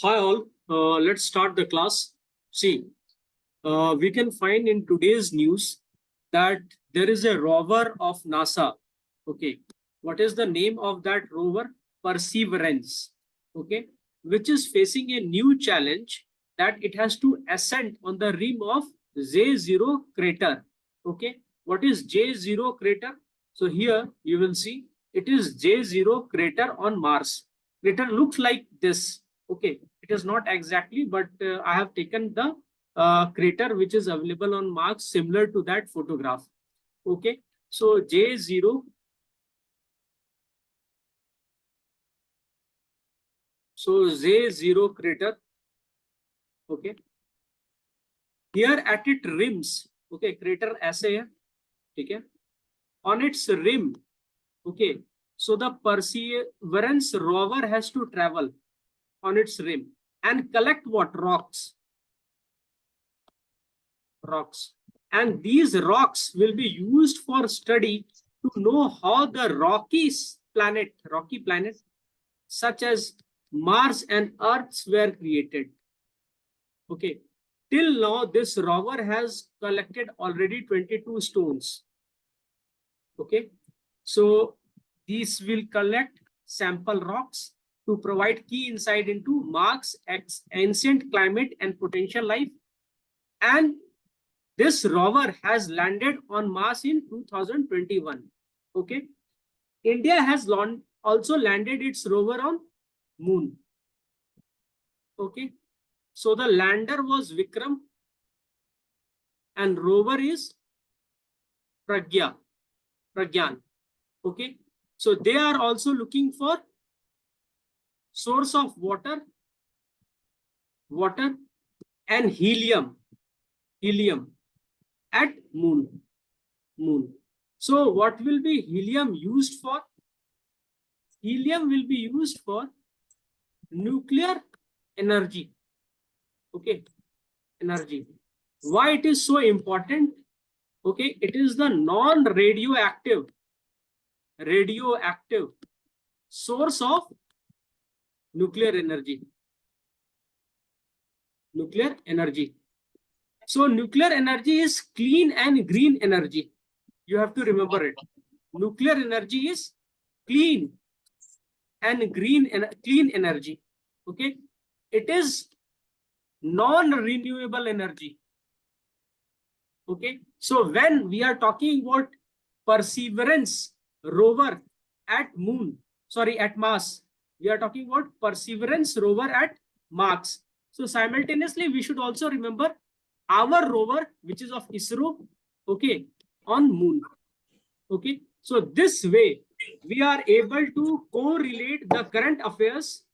Hi all, let's start the class. See, we can find in today's news that there is a rover of NASA. Okay, what is the name of that rover? Perseverance. Okay, which is facing a new challenge that it has to ascend on the rim of J0 crater. Okay, what is J0 crater? So here you will see it is J0 crater on Mars. Crater looks like this. Okay, it is not exactly, but I have taken the crater which is available on Mars similar to that photograph. Okay, so J0. So J0 crater. Okay, here at its rims. Okay, crater ऐसे है, ठीक है? On its rim. Okay, so the Perseverance rover has to travel on its rim and collect what? Rocks. And these rocks will be used for study to know how the rocky planet such as Mars and Earth were created. Okay, till now this rover has collected already 22 stones. Okay, so these will collect sample rocks to provide key insight into Mars' ancient climate and potential life. And this rover has landed on Mars in 2021. Okay. India has also landed its rover on Moon. Okay. So the lander was Vikram and rover is Pragyan. Okay. So they are also looking for source of water and helium at moon. So what will be helium used for? Helium will be used for nuclear energy. Okay, energy. Why it is so important? Okay, it is the non-radioactive source of nuclear energy. So nuclear energy is clean and green energy. You have to remember it. Nuclear energy is clean and clean energy. Okay, it is non-renewable energy. Okay, so when we are talking about Perseverance rover at Mars, we are talking about Perseverance rover at Mars. So simultaneously, we should also remember our rover, which is of ISRO, okay, on Moon. Okay, so this way we are able to correlate the current affairs.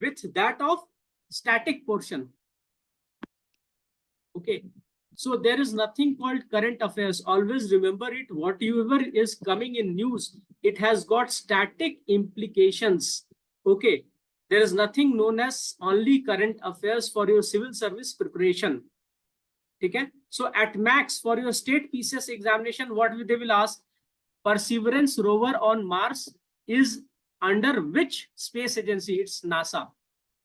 With that of static portion. Okay, so there is nothing called current affairs. Always remember it. Whatever is coming in news, it has got static implications. Okay, there is nothing known as only current affairs for your civil service preparation. Okay, so at max for your state PCS examination, what they will ask? Perseverance rover on Mars is under which space agency? It's NASA.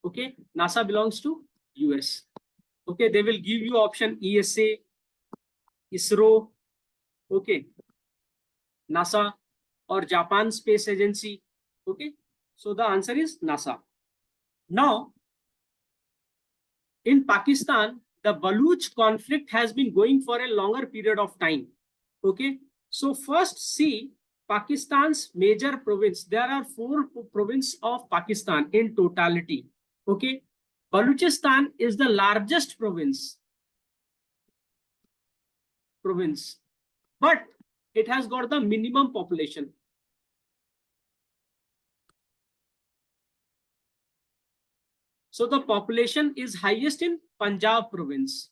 Okay, NASA belongs to US. Okay, they will give you option ESA, ISRO, okay, NASA or Japan Space Agency. Okay, so the answer is NASA. Now, in Pakistan, the Baluch conflict has been going for a longer period of time. Okay, so first see Pakistan's major province. There are 4 provinces of Pakistan in totality. Okay, Baluchistan is the largest province, but it has got the minimum population. So the population is highest in Punjab province.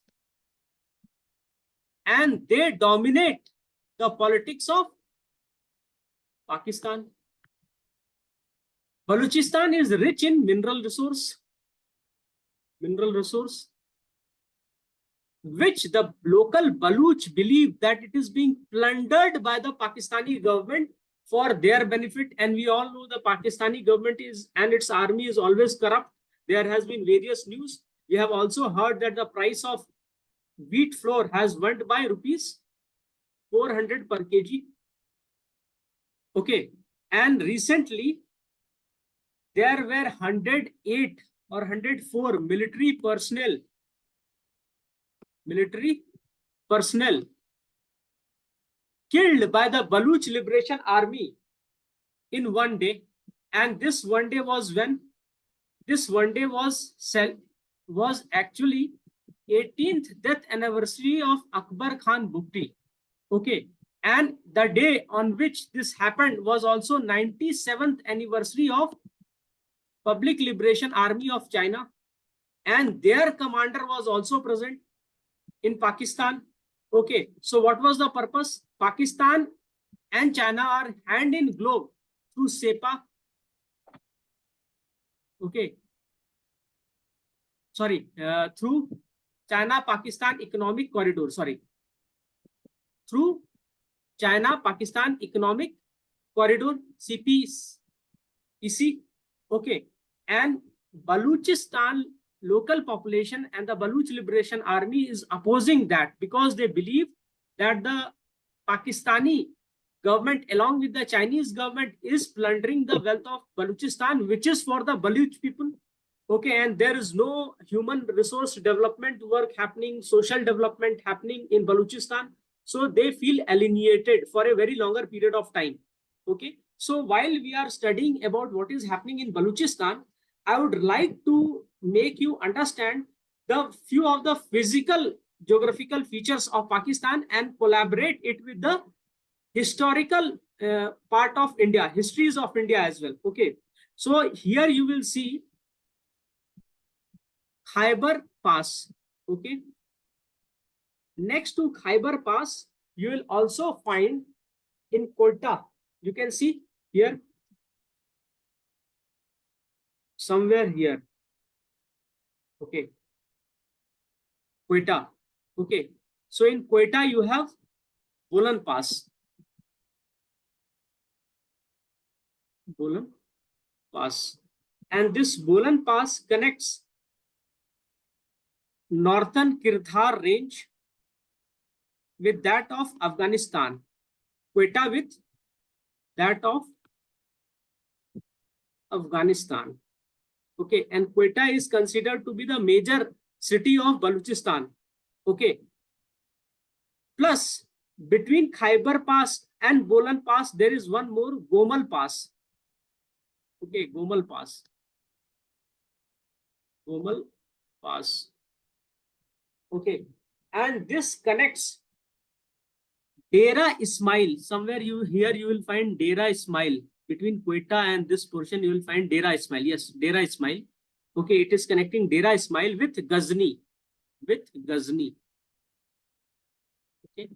And they dominate the politics of Pakistan. Baluchistan is rich in mineral resource, which the local Baluch believe that it is being plundered by the Pakistani government for their benefit. And we all know the Pakistani government is and its army is always corrupt. There has been various news. We have also heard that the price of wheat flour has went by rupees 400 per kg. Okay. And recently, there were 108 or 104 military personnel killed by the Baluch Liberation Army in one day. And this one day was when? This one day was actually 18th death anniversary of Akbar Khan Bugti. Okay. And the day on which this happened was also 97th anniversary of Public Liberation Army of China. And their commander was also present in Pakistan. Okay. So what was the purpose? Pakistan and China are hand in glove through SEPA. Okay. Sorry, through China-Pakistan Economic Corridor. Sorry. Through China-Pakistan Economic Corridor, CPEC. Okay. And Baluchistan local population and the Baluch Liberation Army is opposing that because they believe that the Pakistani government along with the Chinese government is plundering the wealth of Baluchistan, which is for the Baluch people. Okay, and there is no human resource development work happening, social development happening in Baluchistan. So they feel alienated for a very longer period of time. Okay, so while we are studying about what is happening in Baluchistan, I would like to make you understand the few of the physical geographical features of Pakistan and collaborate it with the historical part of India, histories of India as well. Okay, so here you will see Khyber Pass. Okay, next to Khyber Pass, you will also find in Quetta. You can see here, somewhere here. Okay, Quetta. Okay, so in Quetta you have Bolan Pass. Bolan Pass. And this Bolan Pass connects northern Kirdhar range with that of Afghanistan. Quetta with that of Afghanistan. Okay, and Quetta is considered to be the major city of Baluchistan. Okay. Plus, between Khyber Pass and Bolan Pass, there is one more, Gomal Pass. Okay, Gomal Pass. Gomal Pass. Okay, and this connects Dera Ismail. Somewhere you will find Dera Ismail. Between Quetta and this portion, you will find Dera Ismail. Yes, Dera Ismail. Okay, it is connecting Dera Ismail with Ghazni. Okay,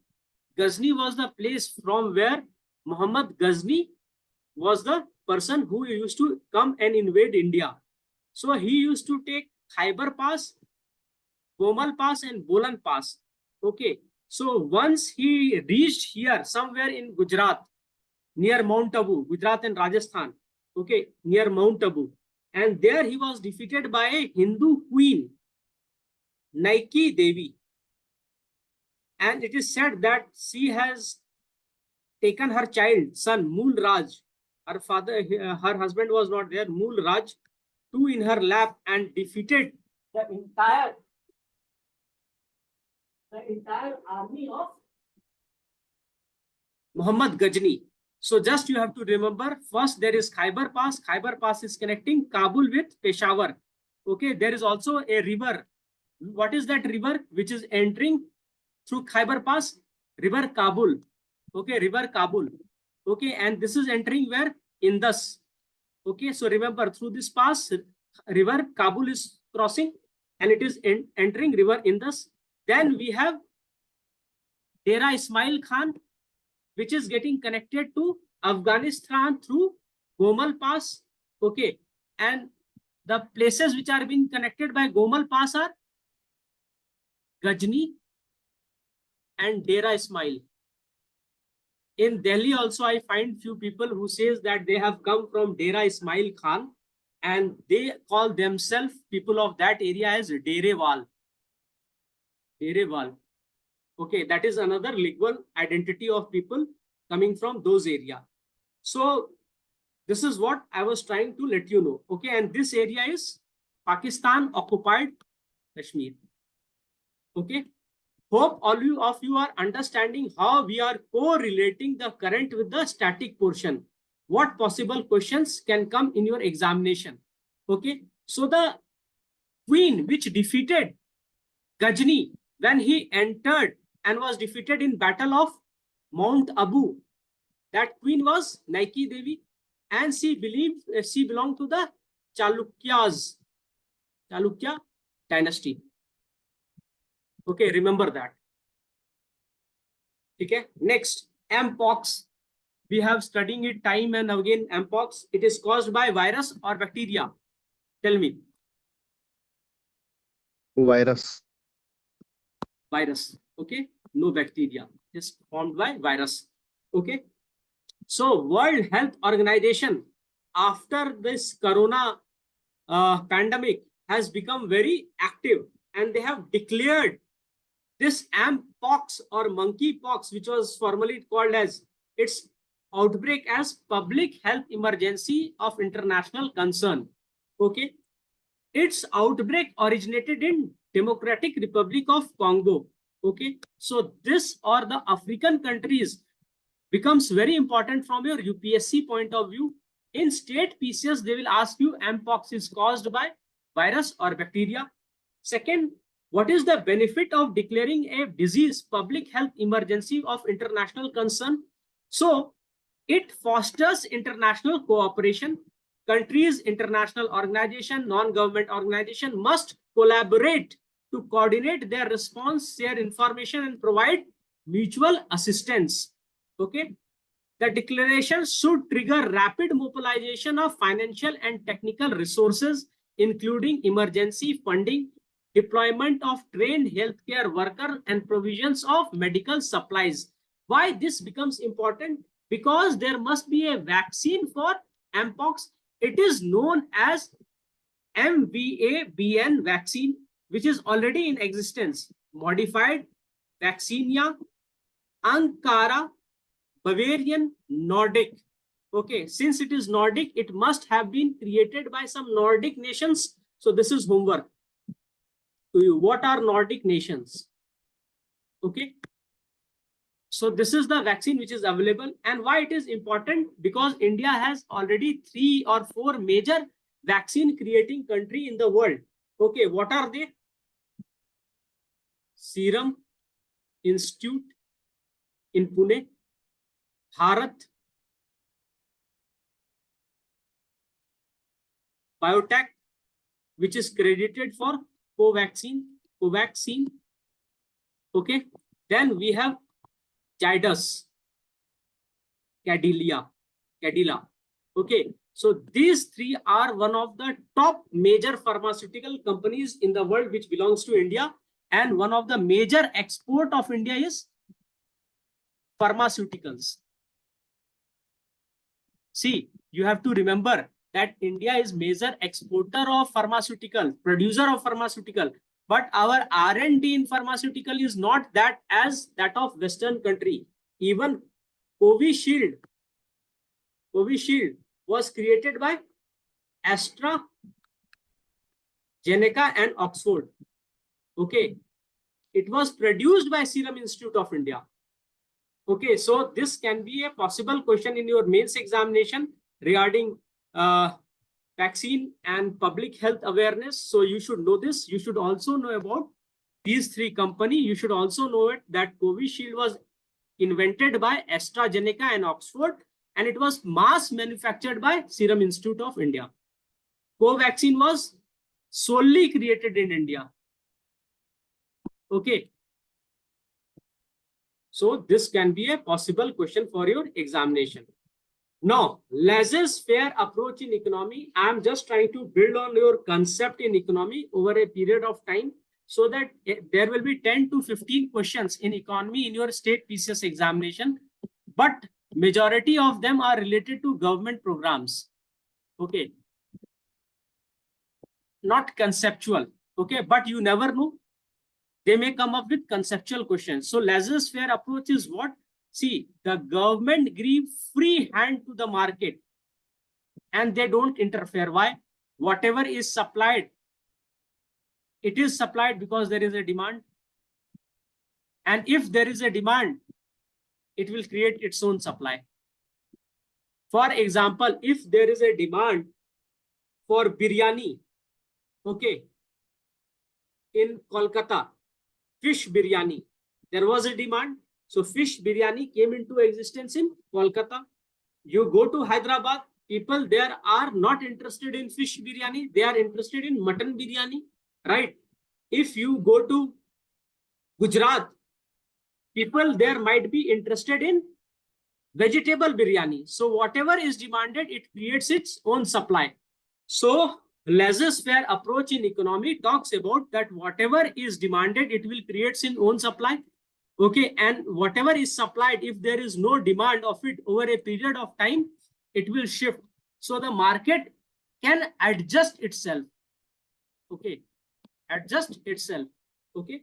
Ghazni was the place from where Muhammad Ghazni was the person who used to come and invade India. So he used to take Khyber Pass, Gomal Pass and Bolan Pass. Okay, so once he reached here somewhere in Gujarat, near Mount Abu, Gujarat and Rajasthan, okay, near Mount Abu, and there he was defeated by a Hindu queen, Nike Devi. And it is said that she has taken her child, son, Mool Raj. Her father, her husband was not there, Mool Raj, too, in her lap and defeated the entire army of Muhammad Ghazni. So just you have to remember, first there is Khyber Pass. Khyber Pass is connecting Kabul with Peshawar. Okay, there is also a river. What is that river which is entering through Khyber Pass? River Kabul. Okay, River Kabul. Okay, and this is entering where? Indus. Okay, so remember, through this pass, River Kabul is crossing and it is entering River Indus. Then we have Dera Ismail Khan, which is getting connected to Afghanistan through Gomal Pass. Okay, and the places which are being connected by Gomal Pass are Ghazni and Dera Ismail. In Delhi also, I find few people who says that they have come from Dera Ismail Khan, and they call themselves, people of that area, as Derewal. Derewal. Okay, that is another legal identity of people coming from those area. So this is what I was trying to let you know. Okay, and this area is Pakistan occupied Kashmir. Okay, hope all of you are understanding how we are correlating the current with the static portion. What possible questions can come in your examination? Okay, so the queen which defeated Ghazni when he entered and was defeated in Battle of Mount Abu, that queen was Naiki Devi, and she belonged to the Chalukya dynasty. Okay, remember that. Okay, next, Mpox. We have studying it time and again. Mpox, it is caused by virus or bacteria? Tell me. Virus. Virus. Okay, no bacteria. It is formed by virus. Okay, so World Health Organization, after this corona pandemic, has become very active, and they have declared this Mpox or monkeypox, which was formerly called as, its outbreak as public health emergency of international concern. Okay, its outbreak originated in Democratic Republic of Congo. Okay, so this or the African countries becomes very important from your UPSC point of view. In state PCS, they will ask you Mpox is caused by virus or bacteria. Second, what is the benefit of declaring a disease public health emergency of international concern? So it fosters international cooperation. Countries, international organization, non-government organization must collaborate to coordinate their response, share information, and provide mutual assistance. Okay, the declaration should trigger rapid mobilization of financial and technical resources, including emergency funding, deployment of trained healthcare workers, and provisions of medical supplies. Why this becomes important? Because there must be a vaccine for Mpox. It is known as MVABN vaccine, which is already in existence. Modified Vaccinia Ankara Bavarian Nordic. Okay, since it is Nordic, it must have been created by some Nordic nations. So this is homework to you. What are Nordic nations? Okay, so this is the vaccine which is available. And why it is important? Because India has already 3 or 4 major vaccine creating country in the world. Okay, what are they? Serum Institute in Pune, Bharat Biotech, which is credited for Covaxin. Okay, then we have Cadila. Okay, so these 3 are one of the top major pharmaceutical companies in the world which belongs to India, and one of the major export of India is pharmaceuticals. See, you have to remember that India is major exporter of pharmaceutical, producer of pharmaceutical, but our R&D in pharmaceutical is not that as that of Western country. Even Covishield was created by AstraZeneca and Oxford. Okay, it was produced by Serum Institute of India. Okay, so this can be a possible question in your mains examination regarding vaccine and public health awareness. So you should know this. You should also know about these 3 companies. You should also know it that Covishield was invented by AstraZeneca and Oxford, and it was mass manufactured by Serum Institute of India. Covaxin was solely created in India. Okay. So this can be a possible question for your examination. Now, laissez-faire approach in economy. I am just trying to build on your concept in economy over a period of time, so that there will be 10 to 15 questions in economy in your state PCS examination. but majority of them are related to government programs. Okay. Not conceptual. Okay. But you never know. They may come up with conceptual questions. So laissez-faire approach is what? See, the government give free hand to the market and they don't interfere. Why? Whatever is supplied, it is supplied because there is a demand. And if there is a demand, it will create its own supply. For example, if there is a demand for biryani, okay, in Kolkata, fish biryani, there was a demand. So fish biryani came into existence in Kolkata. You go to Hyderabad, people there are not interested in fish biryani. They are interested in mutton biryani, right? If you go to Gujarat, people there might be interested in vegetable biryani. So whatever is demanded, it creates its own supply. So laissez-faire approach in economy talks about that whatever is demanded, it will create its own supply. Okay, and whatever is supplied, if there is no demand of it over a period of time, it will shift. So the market can adjust itself. Okay, adjust itself. Okay.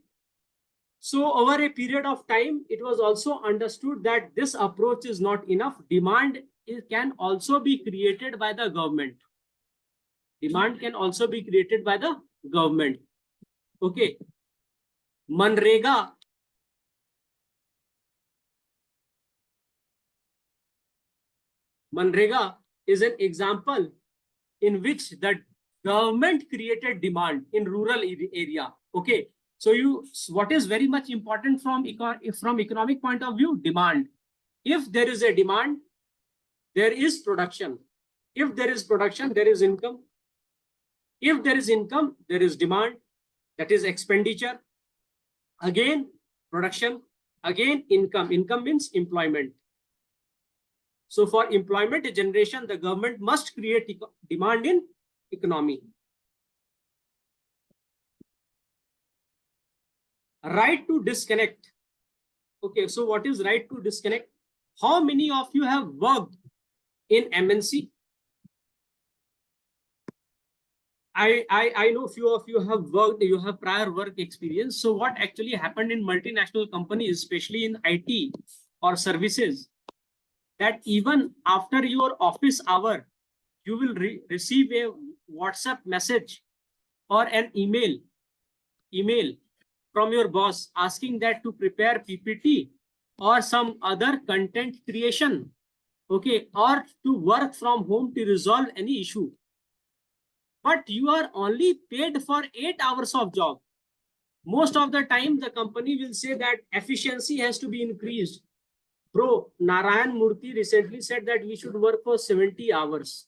So over a period of time, it was also understood that this approach is not enough. Demand can also be created by the government. Demand can also be created by the government. Okay. Manrega. Manrega is an example in which the government created demand in rural area. Okay. So what is very much important from economic point of view? Demand. If there is a demand, there is production. If there is production, there is income. If there is income, there is demand. That is expenditure. Again, production. Again, income. Income means employment. So for employment generation, the government must create demand in economy. Right to disconnect. Okay, so what is right to disconnect? How many of you have worked in MNC? I know few of you have worked, you have prior work experience. So what actually happened in multinational companies, especially in IT or services, that even after your office hour, you will receive a WhatsApp message or an email from your boss asking that to prepare PPT or some other content creation, okay, or to work from home to resolve any issue. But you are only paid for 8 hours of job. Most of the time, the company will say that efficiency has to be increased. Bro, Narayan Murthy recently said that we should work for 70 hours.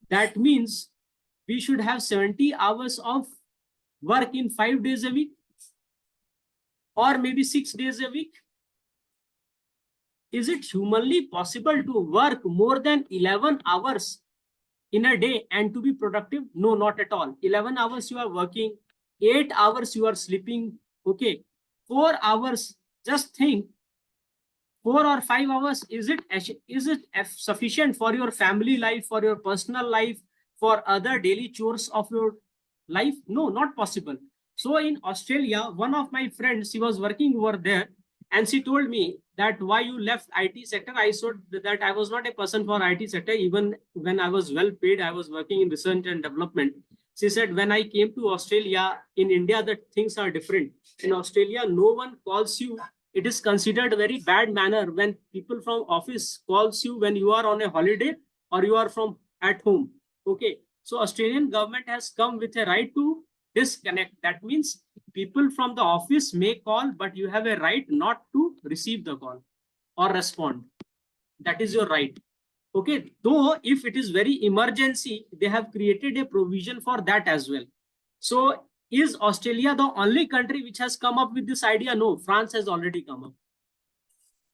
That means we should have 70 hours of work in 5 days a week or maybe 6 days a week. Is it humanly possible to work more than 11 hours in a day and to be productive? No, not at all. 11 hours you are working, 8 hours you are sleeping. Okay, 4 hours, just think, 4 or 5 hours, is it sufficient for your family life, for your personal life, for other daily chores of your life? No, not possible. So in Australia, one of my friends, she was working over there and she told me that why you left IT sector. I said that I was not a person for IT sector. Even when I was well paid, I was working in research and development. She said, when I came to Australia, in India, that things are different. In Australia, no one calls you. It is considered a very bad manner when people from office calls you when you are on a holiday or you are from at home. Okay. So Australian government has come with a right to disconnect. That means people from the office may call, but you have a right not to receive the call or respond. That is your right. Okay. Though if it is very emergency, they have created a provision for that as well. So is Australia the only country which has come up with this idea? No, France has already come up.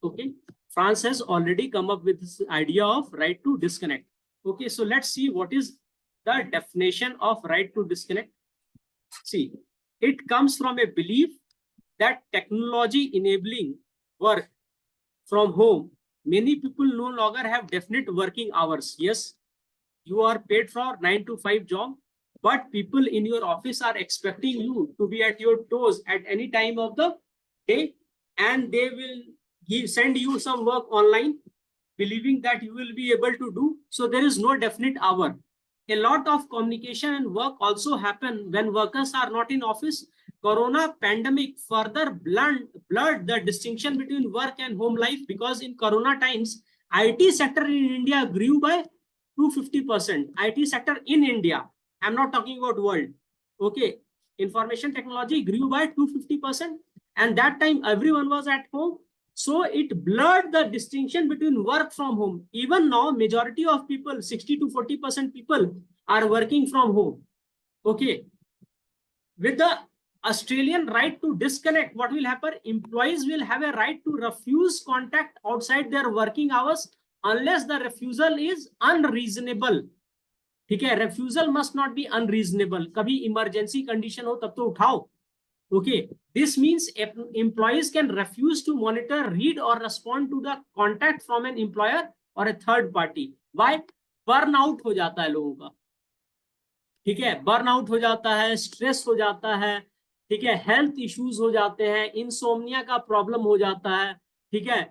Okay. France has already come up with this idea of right to disconnect. Okay. So let's see what is the definition of right to disconnect. See, it comes from a belief that technology enabling work from home Many people no longer have definite working hours. Yes, you are paid for 9 to 5 job, but people in your office are expecting you to be at your toes at any time of the day, and they will send you some work online, believing that you will be able to do. So there is no definite hour. A lot of communication and work also happen when workers are not in office. Corona pandemic further blurred the distinction between work and home life, because in Corona times, IT sector in India grew by 250%. IT sector in India. I'm not talking about world. Okay. Information technology grew by 250%. And that time everyone was at home. So it blurred the distinction between work from home. Even now, majority of people, 60 to 40% people are working from home. Okay. With the Australian right to disconnect, what will happen? Employees will have a right to refuse contact outside their working hours unless the refusal is unreasonable. ठीक है, refusal must not be unreasonable. कभी emergency condition हो तब तो उठाओ. Okay, this means employees can refuse to monitor, read, or respond to the contact from an employer or a third party. Why? Burnout हो जाता है लोगों का. ठीक है, बर्नआउट हो जाता है, स्ट्रेस हो जाता है, ठीक है, हेल्थ इश्यूज हो जाते हैं, इंसोम्निया का प्रॉब्लम हो जाता है. ठीक है,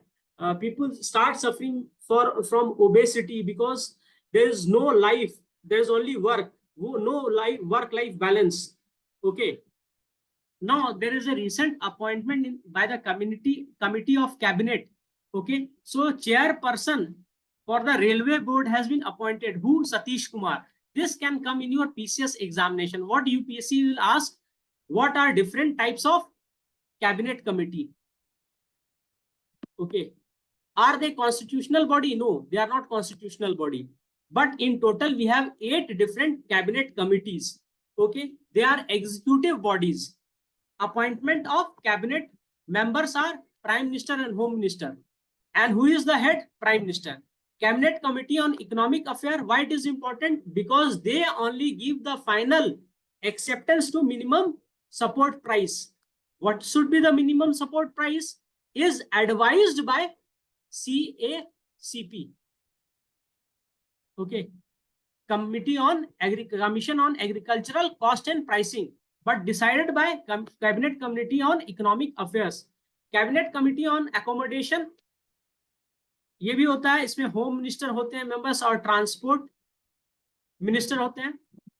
people start suffering from obesity because there is no life, there is only work, no life, work life balance. Okay, now there is a recent appointment by the committee of cabinet. Okay, so chairperson for the railway board has been appointed. Who? Satish Kumar. This can come in your PCS examination. What UPSC will ask? What are different types of cabinet committee? Okay, are they constitutional body? No, they are not constitutional body. But in total we have 8 different cabinet committees. Okay, they are executive bodies. Appointment of cabinet members are Prime Minister and Home Minister. And who is the head? Prime Minister. Cabinet Committee on Economic Affairs. Why it is important? Because they only give the final acceptance to minimum support price. What should be the minimum support price is advised by CACP. Okay. Commission on Agricultural Cost and Pricing, but decided by Cabinet Committee on Economic Affairs. Cabinet Committee on Accommodation, ये भी होता है, इसमें home minister होते हैं members और transport minister होते हैं.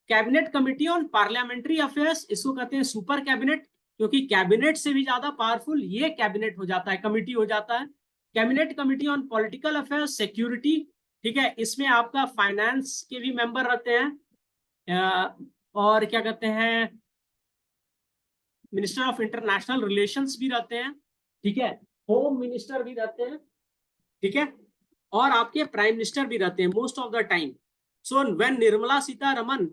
Cabinet committee on parliamentary affairs, इसको कहते हैं सुपर कैबिनेट, क्योंकि कैबिनेट से भी ज्यादा पावरफुल ये कैबिनेट हो जाता है, कमिटी हो जाता है. Cabinet committee on political affairs, security, ठीक है, इसमें आपका फाइनेंस के भी मेंबर रहते हैं, और क्या कहते हैं, मिनिस्टर ऑफ इंटरनेशनल रिलेशंस भी रहते हैं. ठीक है, होम मिनिस्टर भी रहते हैं. ठीक है, और आपके प्राइम मिनिस्टर भी रहते हैं most of the time. So when Nirmala Sitharaman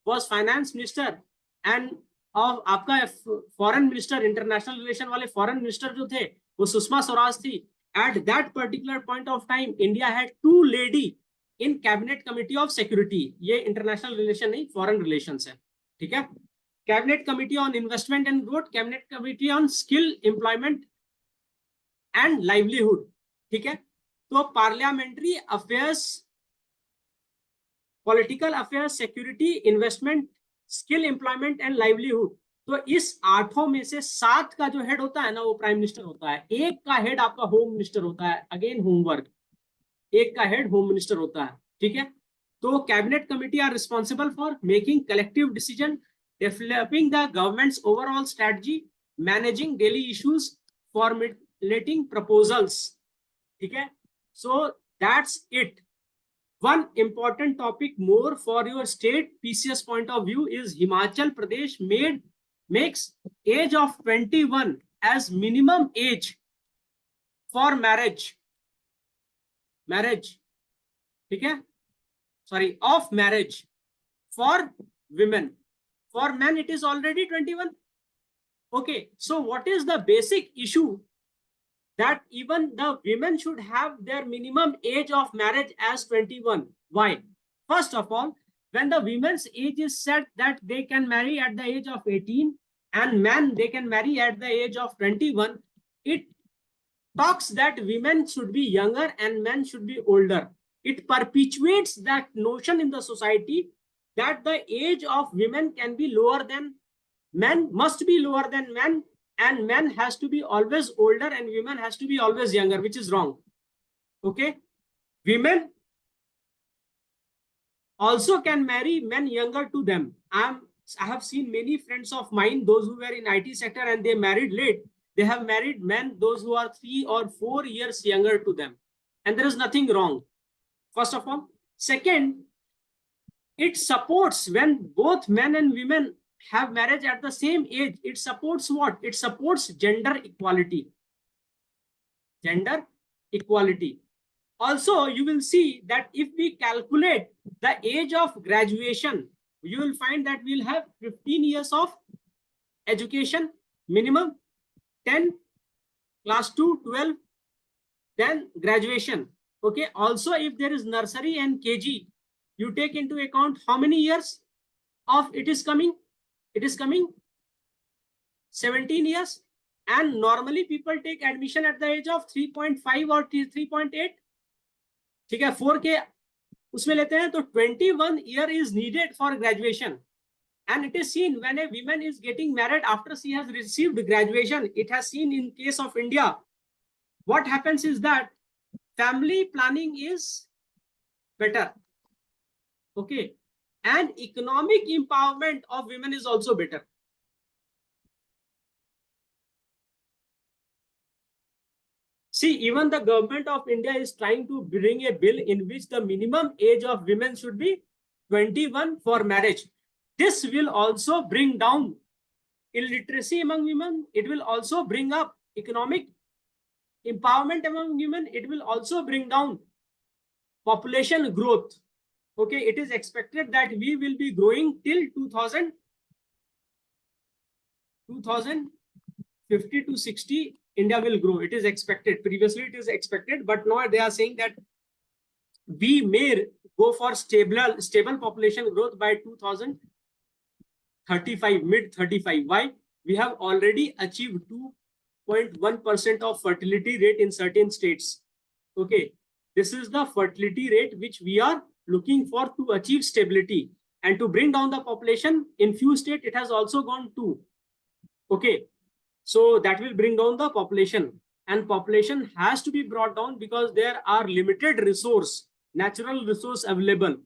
was finance minister and आपका फॉरेन मिनिस्टर, इंटरनेशनल रिलेशन वाले फॉरेन मिनिस्टर जो थे वो सुषमा स्वराज थी. At that particular point of time India had 2 lady in cabinet committee of security. ये इंटरनेशनल रिलेशन नहीं, foreign relations है. ठीक है, cabinet committee on investment and growth, cabinet committee on skill employment and livelihood. ठीक है, तो parliamentary affairs, political affairs, security, investment, skill employment and livelihood, तो इस 8 में से 7 का जो हेड होता है ना वो प्राइम मिनिस्टर होता है. 1 का हेड आपका होम मिनिस्टर होता है, अगेन होमवर्क, 1 का हेड होम मिनिस्टर होता है. ठीक है, तो cabinet committee are responsible for making collective decision, developing the government's overall strategy, managing daily issues, formulating proposals. ठीक है, so that's it. One important topic more for your state PCS point of view is Himachal Pradesh makes age of 21 as minimum age for marriage. ठीक है, sorry, of marriage for women. For men it is already 21. Okay, so what is the basic issue that even the women should have their minimum age of marriage as 21? Why? First of all, when the women's age is set that they can marry at the age of 18 and men they can marry at the age of 21, it talks that women should be younger and men should be older. It perpetuates that notion in the society that the age of women can be lower than men, must be lower than men, and men has to be always older and women has to be always younger, which is wrong. Okay, women also can marry men younger to them. I have seen many friends of mine, those who were in IT sector and they married late. They have married men, those who are 3 or 4 years younger to them. And there is nothing wrong, first of all. Second, it supports when both men and women have marriage at the same age. It supports what? It supports gender equality. Gender equality. Also, you will see that if we calculate the age of graduation, you will find that we'll have 15 years of education minimum, 10, class 2, 12, then graduation. Okay. Also, if there is nursery and KG, you take into account how many years of it is coming? It is coming 17 years. And normally people take admission at the age of 3.5 or 3.8. ठीक है, 4 के उसमें लेते हैं तो 21 year is needed for graduation. And it is seen when a woman is getting married after she has received graduation, it has seen in case of India, what happens is that family planning is better. Okay. And economic empowerment of women is also better. See, even the government of India is trying to bring a bill in which the minimum age of women should be 21 for marriage. This will also bring down illiteracy among women. It will also bring up economic empowerment among women. It will also bring down population growth. Okay, it is expected that we will be growing till 2050 to 60. India will grow. It is expected. Previously, it is expected, but now they are saying that we may go for stable population growth by 2035, mid 35. Why? We have already achieved 2.1% of fertility rate in certain states. Okay, this is the fertility rate which we are looking for to achieve stability and to bring down the population. In few states, it has also gone to. Okay. So that will bring down the population, and population has to be brought down because there are limited natural resource available.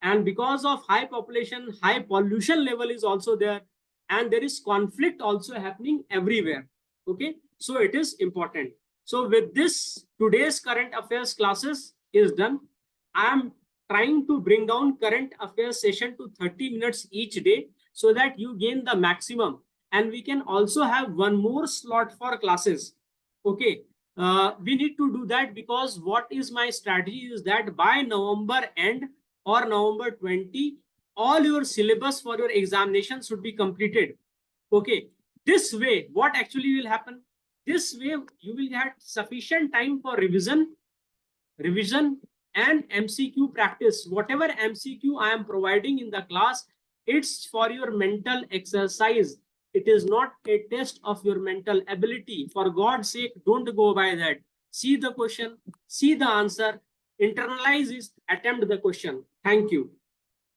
And because of high population, high pollution level is also there, and there is conflict also happening everywhere. Okay. So it is important. So with this, today's current affairs classes is done. I am trying to bring down current affairs session to 30 minutes each day so that you gain the maximum. And we can also have one more slot for classes. Okay, we need to do that because what is my strategy is that by November end or November 20, all your syllabus for your examination should be completed. Okay, this way, what actually will happen? This way, you will have sufficient time for revision and MCQ practice. Whatever MCQ I am providing in the class, it's for your mental exercise. It is not a test of your mental ability. For God's sake, don't go by that. See the question, see the answer, internalize it, attempt the question. Thank you.